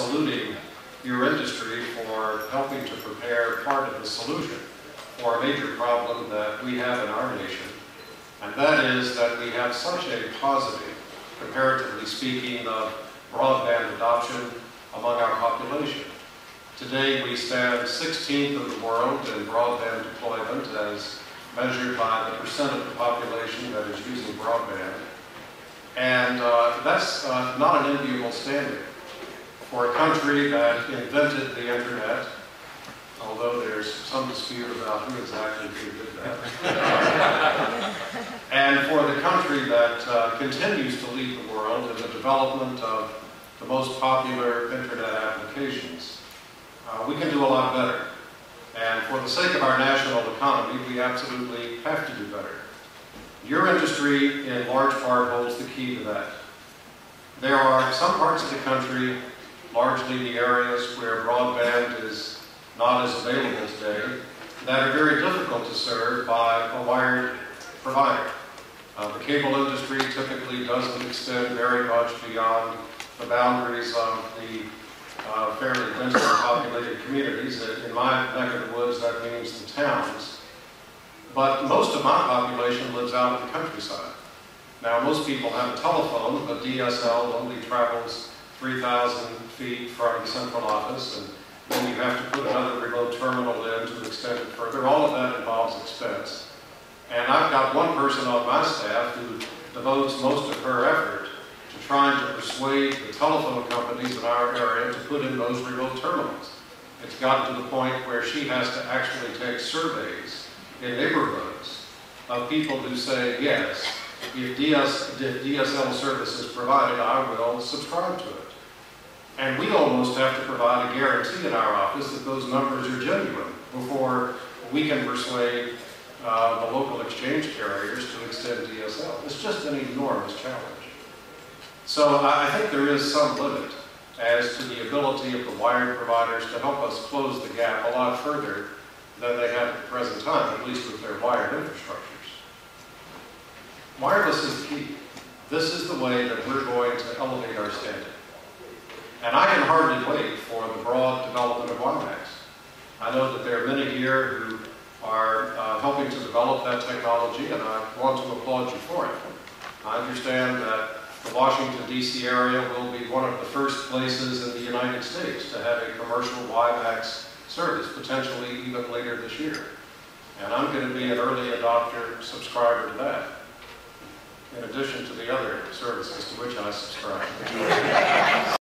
saluting your industry for helping to prepare part of the solution for a major problem that we have in our nation. And that is that we have such a positive, comparatively speaking, of broadband adoption among our population. Today we stand 16th in the world in broadband deployment as measured by the percent of the population that is using broadband. And that's not an enviable standing for a country that invented the internet, although there's some dispute about who exactly did that. And for the country that continues to lead the world in the development of the most popular internet applications. We can do a lot better. And for the sake of our national economy, we absolutely have to do better. Your industry, in large part, holds the key to that. There are some parts of the country, largely the areas where broadband is not as available today, that are very difficult to serve by a wired provider. The cable industry typically doesn't extend very much beyond the boundaries of the fairly densely populated communities. In my neck of the woods, that means the towns. But most of my population lives out in the countryside. Now, most people have a telephone, but DSL only travels 3,000 feet from the central office, and then you have to put another remote terminal in to extend it further. All of that involves expense. And I've got one person on my staff who devotes most of her effort to trying to persuade the telephone companies in our area to put in those remote terminals. It's gotten to the point where she has to actually take surveys in neighborhoods of people who say, yes, if DSL service is provided, I will subscribe to it. And we almost have to provide a guarantee in our office that those numbers are genuine before we can persuade the local exchange carriers to extend DSL. It's just an enormous challenge. So I think there is some limit as to the ability of the wired providers to help us close the gap a lot further than they have at the present time, at least with their wired infrastructures. Wireless is the key. This is the way that we're going to elevate our standing. And I can hardly wait for the broad development of WiMAX. I know that there are many here who are helping to develop that technology, and I want to applaud you for it. I understand that the Washington, D.C. area will be one of the first places in the United States to have a commercial WiMAX service, potentially even later this year. And I'm going to be an early adopter subscriber to that, in addition to the other services to which I subscribe.